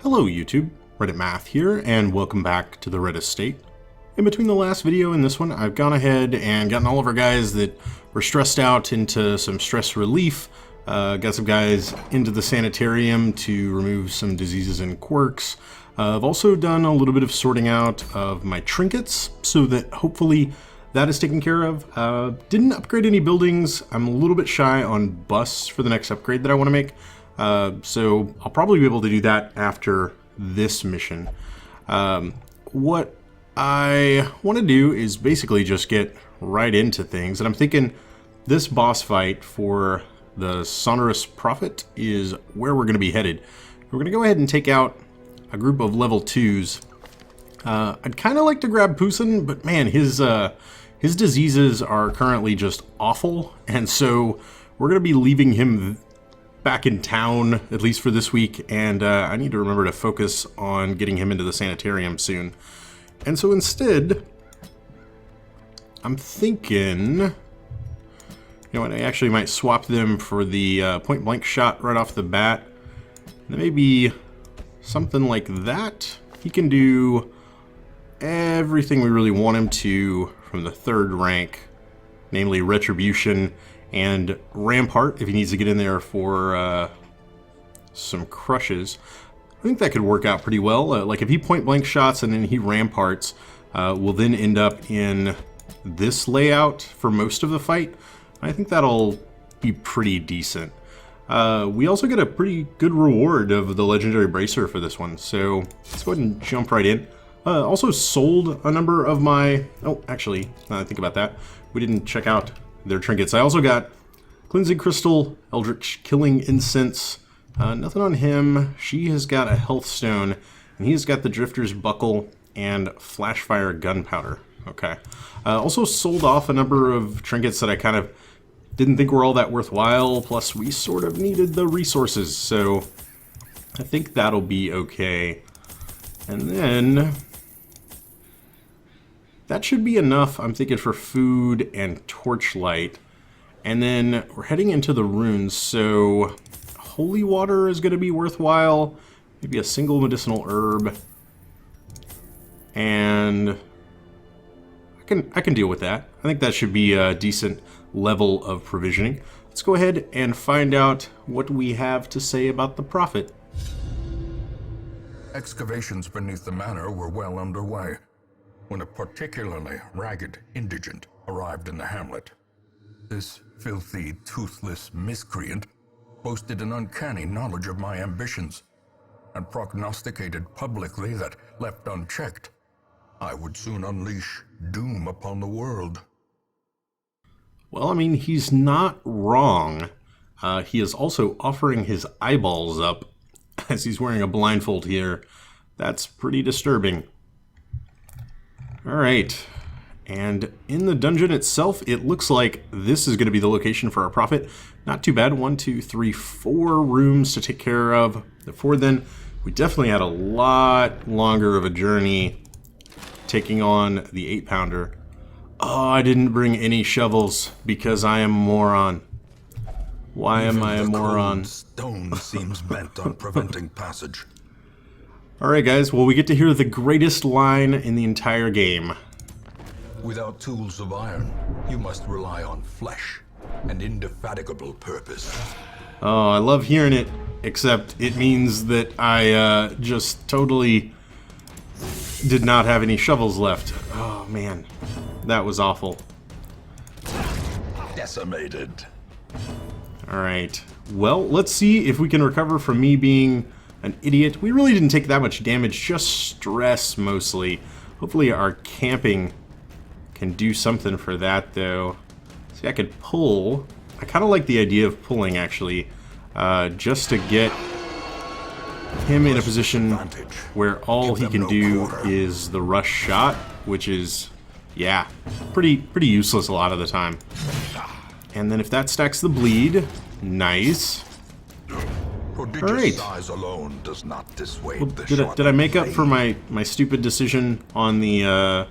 Hello YouTube, Reddit Math here, and welcome back to the Red Estate. In between the last video and this one, I've gone ahead and gotten all of our guys that were stressed out into some stress relief. Got some guys into the sanitarium to remove some diseases and quirks. I've also done a little bit of sorting out of my trinkets so that hopefully that is taken care of. Didn't upgrade any buildings. I'm a little bit shy on busts for the next upgrade that I want to make. So I'll probably be able to do that after this mission. What I want to do is basically just get right into things. And I'm thinking this boss fight for the Sonorous Prophet is where we're going to be headed. We're going to go ahead and take out a group of level 2s. I'd kind of like to grab Poussin, but man, his diseases are currently just awful. And so we're going to be leaving him back in town, at least for this week, and I need to remember to focus on getting him into the sanitarium soon. And so instead, I'm thinking, you know what, I actually might swap them for the point-blank shot right off the bat. Maybe something like that. He can do everything we really want him to from the 3rd rank, namely Retribution and Rampart if he needs to get in there for some crushes. I think that could work out pretty well. Like if he point blank shots and then he ramparts, we'll then end up in this layout for most of the fight. I think that'll be pretty decent. We also get a pretty good reward of the legendary bracer for this one, so let's go ahead and jump right in. Also sold a number of my, oh actually, now that I think about that, we didn't check out their trinkets. I also got Cleansing Crystal, Eldritch Killing Incense. Nothing on him. She has got a Health Stone, and he's got the Drifter's Buckle and Flashfire Gunpowder. Okay. Also sold off a number of trinkets that I kind of didn't think were all that worthwhile, plus we sort of needed the resources, so I think that'll be okay. And then that should be enough, I'm thinking, for food and torchlight. And then we're heading into the runes, so holy water is going to be worthwhile. Maybe a single medicinal herb. And I can deal with that. I think that should be a decent level of provisioning. Let's go ahead and find out what we have to say about the Prophet. Excavations beneath the manor were well underway when a particularly ragged indigent arrived in the hamlet. This filthy, toothless miscreant boasted an uncanny knowledge of my ambitions and prognosticated publicly that, left unchecked, I would soon unleash doom upon the world. Well, I mean, he's not wrong. He is also offering his eyeballs up as he's wearing a blindfold here. That's pretty disturbing. Alright, and in the dungeon itself, it looks like this is going to be the location for our Prophet. Not too bad. 1, 2, 3, 4 rooms to take care of. Before then, we definitely had a lot longer of a journey taking on the 8-pounder. Oh, I didn't bring any shovels because I am a moron. Why am I a moron? Stone seems bent on preventing passage. Alright guys, well we get to hear the greatest line in the entire game. Without tools of iron, you must rely on flesh and indefatigable purpose. Oh, I love hearing it, except it means that I just totally did not have any shovels left. Oh man, that was awful. Decimated. Alright, well let's see if we can recover from me being an idiot. We really didn't take that much damage, just stress mostly. Hopefully our camping can do something for that though. See, I could pull. I kind of like the idea of pulling actually, just to get him in a position where all he can do is the rush shot, which is, yeah, pretty useless a lot of the time. And then if that stacks the bleed, nice. Prodigious size alone does not dissuade the did I make up for my stupid decision on the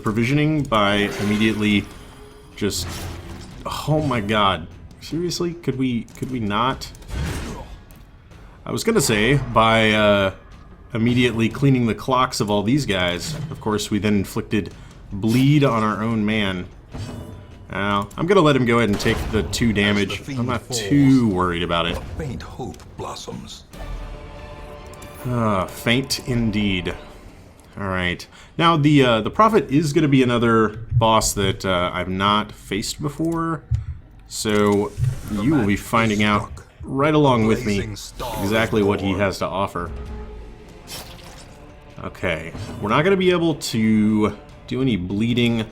provisioning by immediately just, oh my god, seriously, could we not? I was gonna say by immediately cleaning the clocks of all these guys. Of course, we then inflicted bleed on our own man. Now, I'm going to let him go ahead and take the 2 damage. I'm not too worried about it. A faint hope blossoms. Faint indeed. Alright. Now, the Prophet is going to be another boss that I've not faced before. So, you will be finding out right along with me exactly what he has to offer. Okay. We're not going to be able to do any bleeding.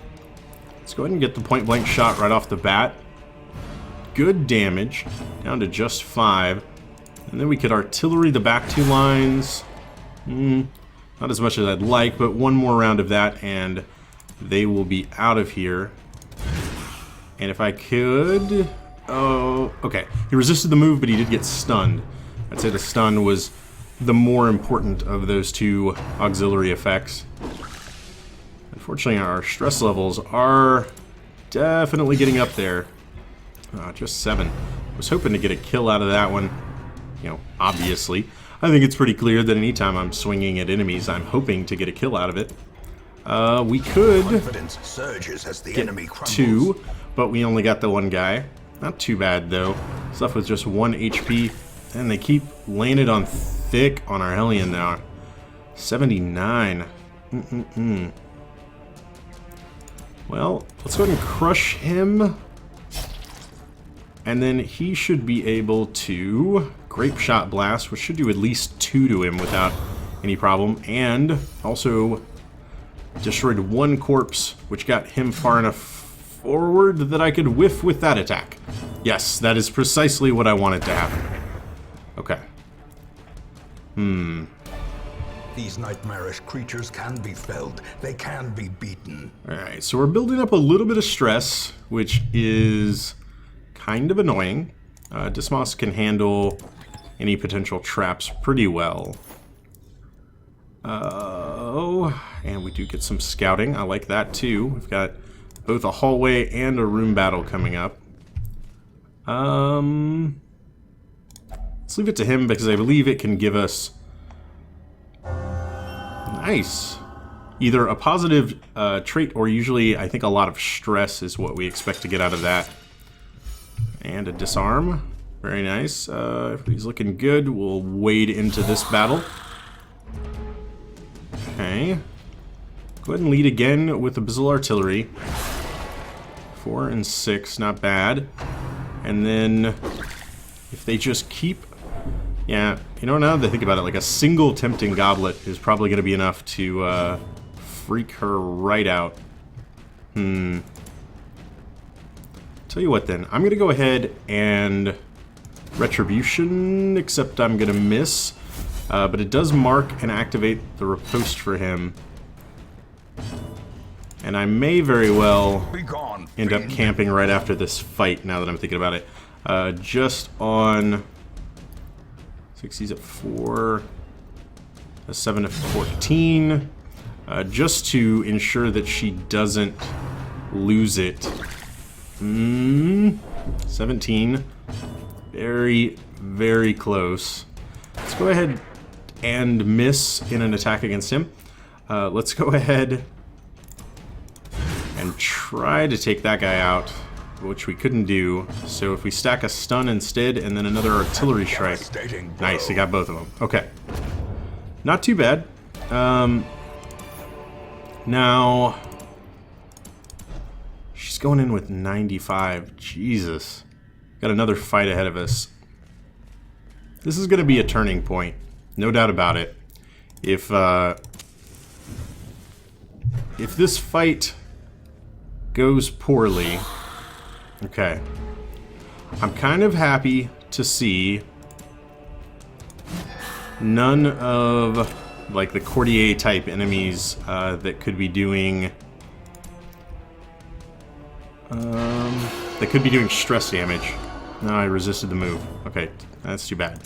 Let's go ahead and get the point-blank shot right off the bat. Good damage. Down to just 5. And then we could artillery the back 2 lines. Not as much as I'd like, but 1 more round of that and they will be out of here. And if I could... Oh, okay. He resisted the move, but he did get stunned. I'd say the stun was the more important of those 2 auxiliary effects. Unfortunately, our stress levels are definitely getting up there. Just 7. I was hoping to get a kill out of that one. You know, obviously. I think it's pretty clear that anytime I'm swinging at enemies, I'm hoping to get a kill out of it. We could get 2, but we only got the 1 guy. Not too bad, though. Stuff with just 1 HP, and they keep laying it on thick on our Hellion now. 79. Well, let's go ahead and crush him. And then he should be able to Grape Shot Blast, which should do at least 2 to him without any problem. And also destroyed 1 corpse, which got him far enough forward that I could whiff with that attack. Yes, that is precisely what I wanted to happen. Okay. These nightmarish creatures can be felled. They can be beaten. Alright, so we're building up a little bit of stress, which is kind of annoying. Dismas can handle any potential traps pretty well. And we do get some scouting. I like that too. We've got both a hallway and a room battle coming up. Let's leave it to him because I believe it can give us... Nice. Either a positive trait or usually I think a lot of stress is what we expect to get out of that. And a disarm. Very nice. If he's looking good, we'll wade into this battle. Okay. Go ahead and lead again with the Bizzle Artillery. 4 and 6, not bad. And then if they just keep... Yeah, you know, now that I think about it, like a single Tempting Goblet is probably going to be enough to freak her right out. Tell you what then, I'm going to go ahead and Retribution, except I'm going to miss. But it does mark and activate the riposte for him. And I may very well end up camping right after this fight, now that I'm thinking about it. Just on... 6's at 4, a 7 to 14, just to ensure that she doesn't lose it. 17, very, very close. Let's go ahead and miss in an attack against him. Let's go ahead and try to take that guy out, which we couldn't do. So if we stack a stun instead and then another artillery strike. Nice, we got both of them. Okay. Not too bad. Now, she's going in with 95. Jesus. Got another fight ahead of us. This is going to be a turning point. No doubt about it. If this fight goes poorly... Okay. I'm kind of happy to see none of, like, the courtier type enemies that could be doing... that could be doing stress damage. No, I resisted the move. Okay, that's too bad.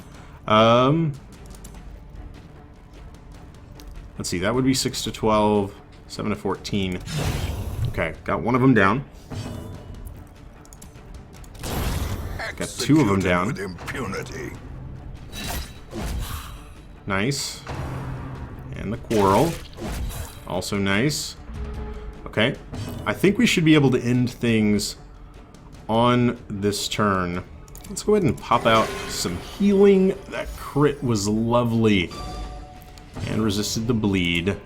Let's see, that would be 6 to 12, 7 to 14. Okay, got one of them down. Got 2 of them down. With impunity. Nice. And the quarrel. Also nice. Okay. I think we should be able to end things on this turn. Let's go ahead and pop out some healing. That crit was lovely. And resisted the bleed. And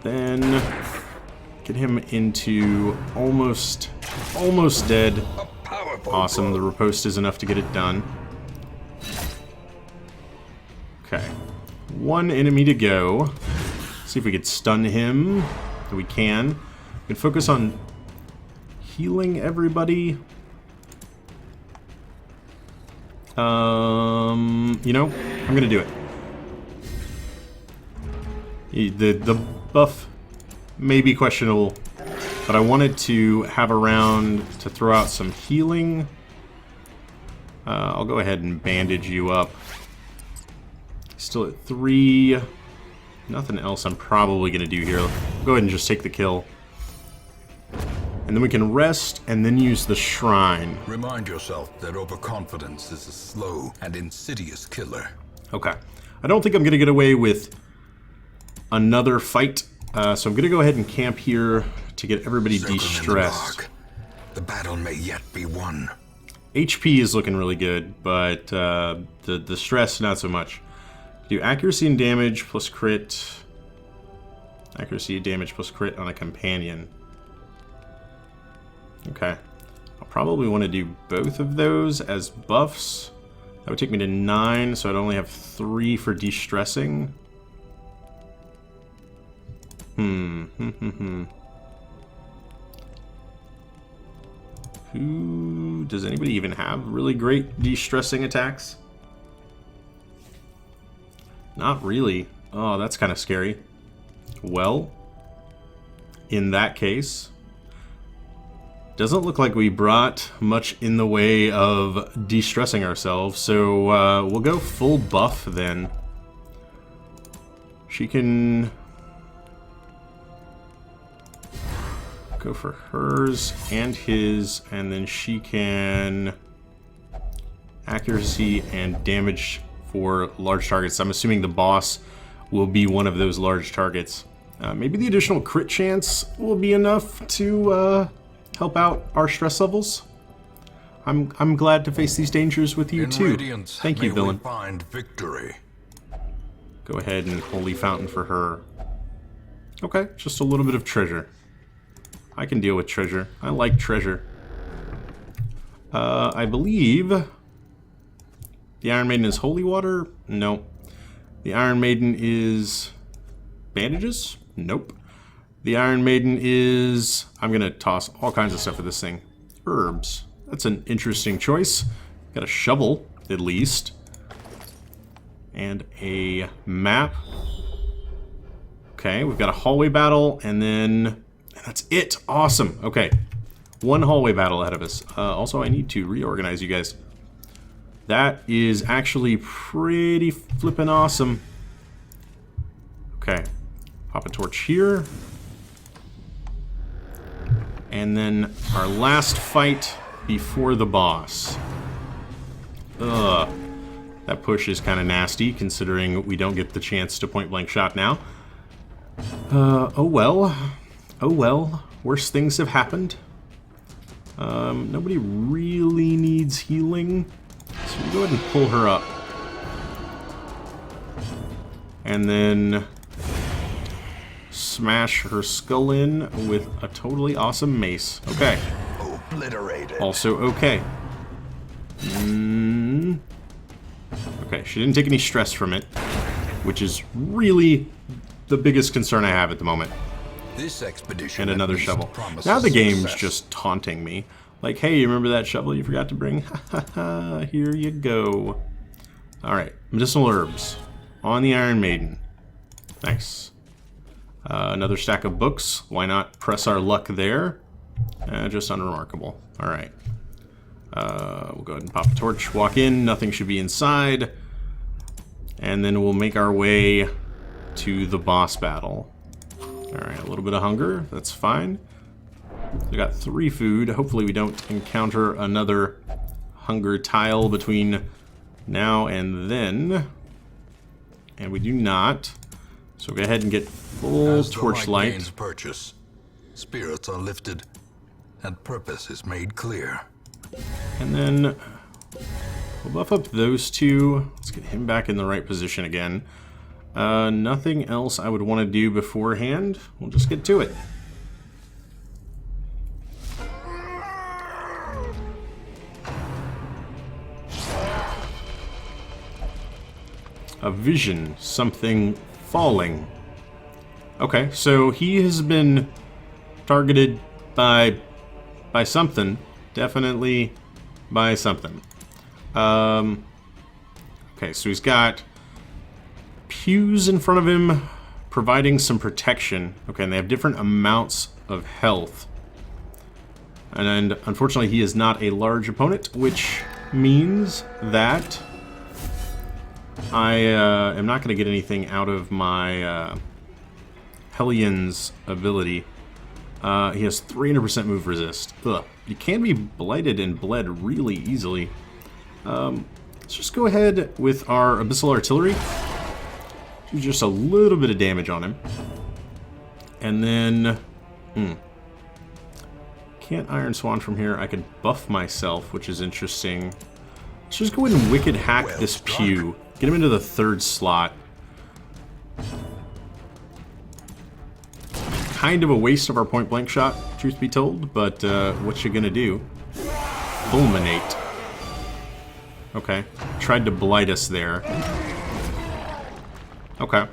then get him into almost dead. Awesome. The riposte is enough to get it done. Okay. One enemy to go. See if we could stun him. We can. We can focus on healing everybody. You know, I'm gonna do it. The buff may be questionable, but I wanted to have a round to throw out some healing. I'll go ahead and bandage you up. Still at 3. Nothing else I'm probably going to do here. Go ahead and just take the kill. And then we can rest and then use the shrine. Remind yourself that overconfidence is a slow and insidious killer. Okay. I don't think I'm going to get away with another fight. So I'm going to go ahead and camp here to get everybody de-stressed. The battle may yet be won. HP is looking really good, but the stress, not so much. Do accuracy and damage plus crit. Accuracy, damage plus crit on a companion. Okay. I'll probably want to do both of those as buffs. That would take me to 9, so I'd only have 3 for de-stressing. Does anybody even have really great de-stressing attacks? Not really. Oh, that's kind of scary. Well, in that case, doesn't look like we brought much in the way of de-stressing ourselves, so we'll go full buff then. She can go for hers and his, and then she can accuracy and damage for large targets. I'm assuming the boss will be one of those large targets. Maybe the additional crit chance will be enough to help out our stress levels. I'm glad to face these dangers with you too. Thank you, villain. Find victory. Go ahead and holy fountain for her. Okay, just a little bit of treasure. I can deal with treasure. I like treasure. I believe the Iron Maiden is holy water? No. The Iron Maiden is bandages? Nope. The Iron Maiden is... I'm going to toss all kinds of stuff at this thing. Herbs. That's an interesting choice. Got a shovel, at least. And a map. Okay, we've got a hallway battle, and then... that's it! Awesome! Okay. One hallway battle ahead of us. Also, I need to reorganize you guys. That is actually pretty flippin' awesome. Okay. Pop a torch here. And then our last fight before the boss. Ugh. That push is kind of nasty, considering we don't get the chance to point-blank shot now. Oh well. Oh well. Worse things have happened. Nobody really needs healing. So we'll go ahead and pull her up. And then smash her skull in with a totally awesome mace. Okay. Obliterated. Also okay. Okay, she didn't take any stress from it, which is really the biggest concern I have at the moment. This expedition and another shovel. Now the game's just taunting me. Like, hey, you remember that shovel you forgot to bring? Here you go. Alright, medicinal herbs. On the Iron Maiden. Nice. Another stack of books. Why not press our luck there? Just unremarkable. Alright. We'll go ahead and pop a torch. Walk in. Nothing should be inside. And then we'll make our way to the boss battle. Alright, a little bit of hunger. That's fine. We got 3 food. Hopefully we don't encounter another hunger tile between now and then. And we do not. So go ahead and get full torchlight. As the light gains purchase, spirits are lifted, and purpose is made clear. And then we'll buff up those two. Let's get him back in the right position again. Nothing else I would want to do beforehand. We'll just get to it. A vision, something falling. Okay, so he has been targeted by something. Definitely by something. Okay, so he's got pews in front of him, providing some protection. Okay, and they have different amounts of health. And unfortunately, he is not a large opponent, which means that I am not going to get anything out of my Hellion's ability. He has 300% move resist. Ugh. You can be blighted and bled really easily. Let's just go ahead with our Abyssal Artillery. Do just a little bit of damage on him. And then... Can't Iron Swan from here. I could buff myself, which is interesting. Let's just go ahead and Wicked Hack this pew. Get him into the third slot. Kind of a waste of our point blank shot, truth be told, but what you gonna do? Fulminate. Okay. Tried to blight us there. Okay.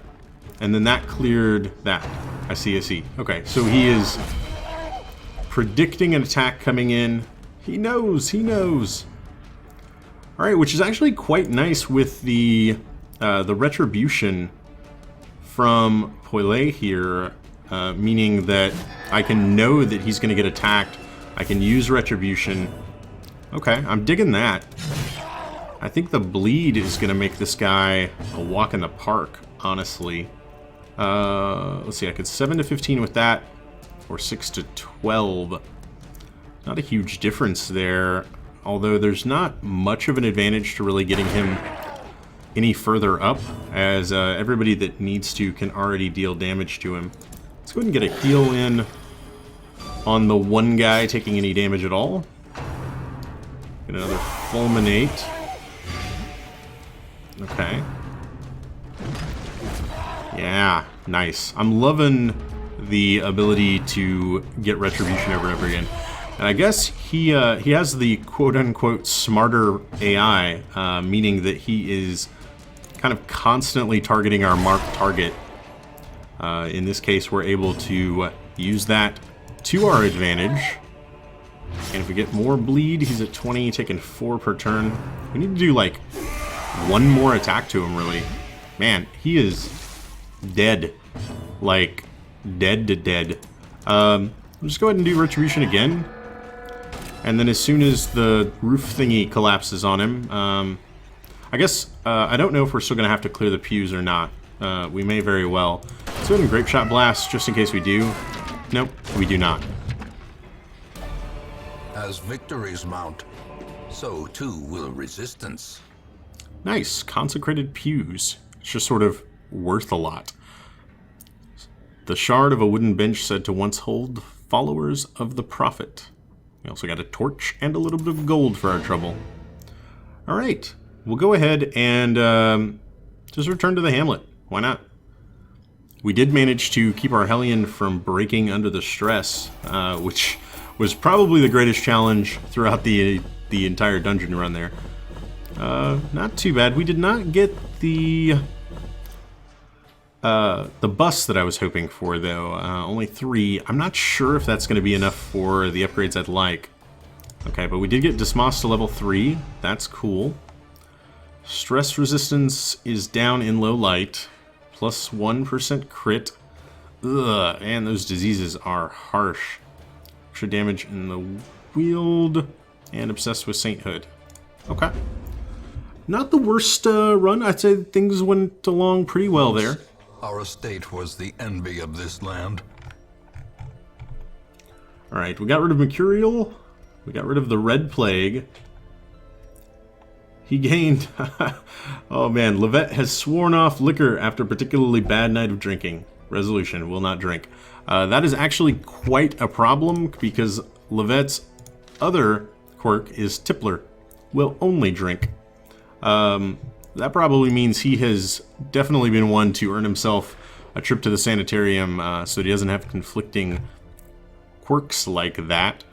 And then that cleared that. I see. Okay, so he is predicting an attack coming in. He knows. Alright, which is actually quite nice with the retribution from Poillei here, meaning that I can know that he's going to get attacked. I can use retribution. Okay, I'm digging that. I think the bleed is going to make this guy a walk in the park, honestly. Let's see, I could 7 to 15 with that, or 6 to 12. Not a huge difference there, although there's not much of an advantage to really getting him any further up, as everybody that needs to can already deal damage to him. Let's go ahead and get a heal in on the one guy taking any damage at all. Get another fulminate. Okay. Yeah, nice. I'm loving the ability to get retribution over and over again. And I guess he has the quote-unquote smarter AI, meaning that he is kind of constantly targeting our marked target. In this case, we're able to use that to our advantage. And if we get more bleed, he's at 20, taking 4 per turn. We need to do, like, one more attack to him, really. Man, he is dead. Like, dead to dead. I'll just go ahead and do Retribution again. And then as soon as the roof thingy collapses on him, I guess, I don't know if we're still going to have to clear the pews or not. We may very well. Let's go ahead and Grape Shot Blast, just in case we do. Nope, we do not. As victories mount, so too will resistance. Nice. Consecrated pews. It's just sort of worth a lot. The shard of a wooden bench said to once hold followers of the Prophet. We also got a torch and a little bit of gold for our trouble. Alright, we'll go ahead and just return to the Hamlet. Why not? We did manage to keep our Hellion from breaking under the stress, which was probably the greatest challenge throughout the entire dungeon run there. Not too bad. We did not get the bus that I was hoping for, though. Only 3. I'm not sure if that's going to be enough for the upgrades I'd like. Okay, but we did get Dismoss to level 3. That's cool. Stress resistance is down in low light. Plus 1% crit. Ugh, and those diseases are harsh. Extra damage in the wield. And obsessed with sainthood. Okay. Not the worst run. I'd say things went along pretty well there. Our estate was the envy of this land. Alright, we got rid of Mercurial. We got rid of the Red Plague. He gained... oh man, Levette has sworn off liquor after a particularly bad night of drinking. Resolution, will not drink. That is actually quite a problem because Levette's other quirk is Tippler, will only drink. That probably means he has definitely been one to earn himself a trip to the sanitarium so he doesn't have conflicting quirks like that.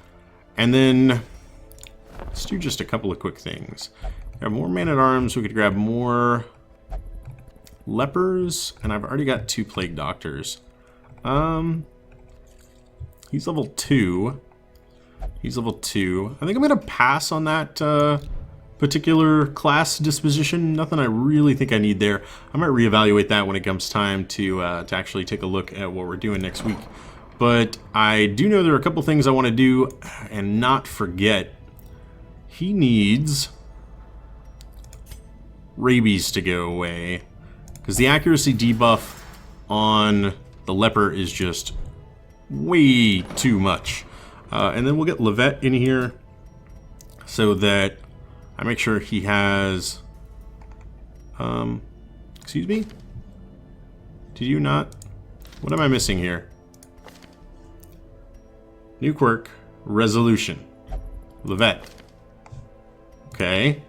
And then let's do just a couple of quick things. Grab more man-at-arms, we could grab more lepers, and I've already got 2 plague doctors. He's level 2. He's level 2. I think I'm going to pass on that particular class disposition. Nothing I really think I need there. I might reevaluate that when it comes time to actually take a look at what we're doing next week. But I do know there are a couple things I want to do and not forget. He needs rabies to go away, because the accuracy debuff on the leper is just way too much. And then we'll get Levette in here so that I make sure he has... excuse me? Did you not? What am I missing here? New quirk, resolution. Levette. Okay.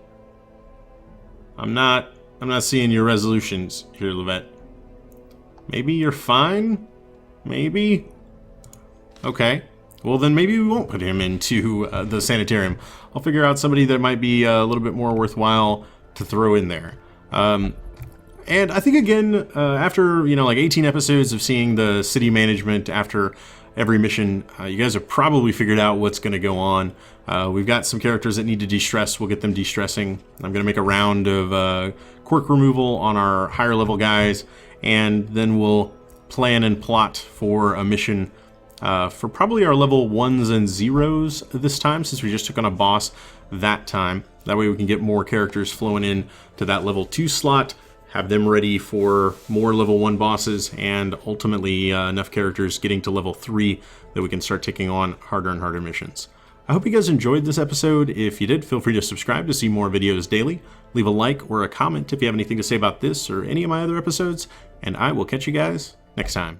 I'm not seeing your resolutions here, Levette. Maybe you're fine? Maybe? Okay. Well, then maybe we won't put him into the sanitarium. I'll figure out somebody that might be a little bit more worthwhile to throw in there. And I think, again, after, like 18 episodes of seeing the city management after every mission, you guys have probably figured out what's going to go on. We've got some characters that need to de-stress. We'll get them de-stressing. I'm going to make a round of quirk removal on our higher level guys, and then we'll plan and plot for a mission for probably our level 1s and 0s this time, since we just took on a boss that time. That way we can get more characters flowing in to that level 2 slot, have them ready for more level 1 bosses, and ultimately enough characters getting to level 3 that we can start taking on harder and harder missions. I hope you guys enjoyed this episode. If you did, feel free to subscribe to see more videos daily. Leave a like or a comment if you have anything to say about this or any of my other episodes, and I will catch you guys next time.